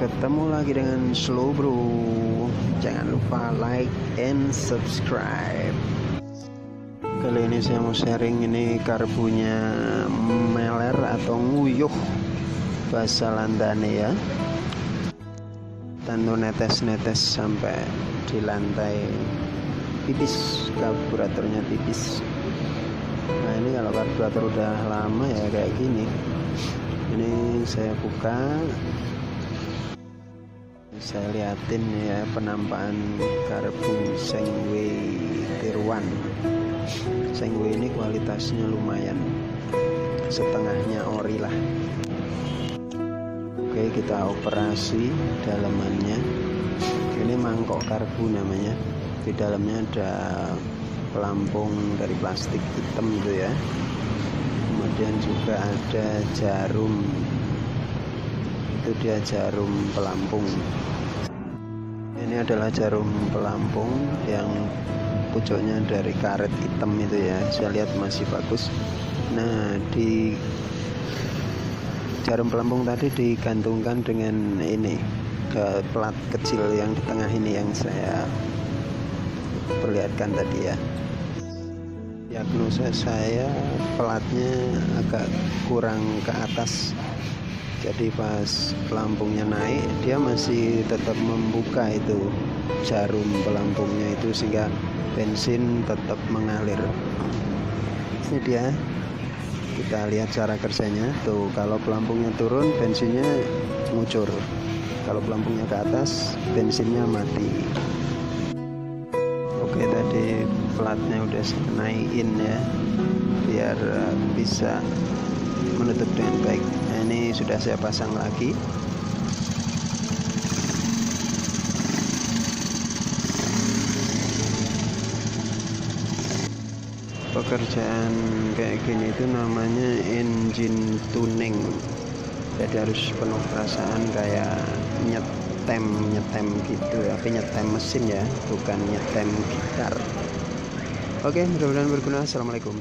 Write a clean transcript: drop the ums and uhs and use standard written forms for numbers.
Ketemu lagi dengan Slow Bro. Jangan lupa like and subscribe. Kali ini saya mau sharing ini karbunya meler atau nguyuh bahasa Landane ya. Tandu netes-netes sampai di lantai tipis, karburatornya tipis. Nah ini kalau karburator udah lama ya kayak gini. Ini saya buka, saya liatin ya penampakan karbu Sengway Tier 1. Sengway ini kualitasnya lumayan, setengahnya ori lah. Oke, kita operasi dalamannya. Ini mangkok karbu namanya. Di dalamnya ada pelampung dari plastik hitam gitu ya. Kemudian juga ada jarum, itu dia jarum pelampung. Ini adalah jarum pelampung yang pucuknya dari karet hitam itu ya, saya lihat masih bagus. Nah, di jarum pelampung tadi digantungkan dengan ini ke plat kecil yang di tengah ini yang saya perlihatkan tadi ya. Diagnosa saya pelatnya agak kurang ke atas, jadi pas pelampungnya naik dia masih tetap membuka itu jarum pelampungnya itu sehingga bensin tetap mengalir. Ini dia, kita lihat cara kerjanya tuh. Kalau pelampungnya turun bensinnya ngucur, kalau pelampungnya ke atas bensinnya mati. Oke, tadi platnya udah saya naikin ya biar bisa menutup dengan baik. Nah, ini sudah saya pasang lagi. Pekerjaan kayak gini itu namanya engine tuning, jadi harus penuh perasaan, kayak nyetem gitu, tapi nyetem mesin ya, bukan nyetem gitar. Oke, mudah-mudahan berguna. Assalamualaikum.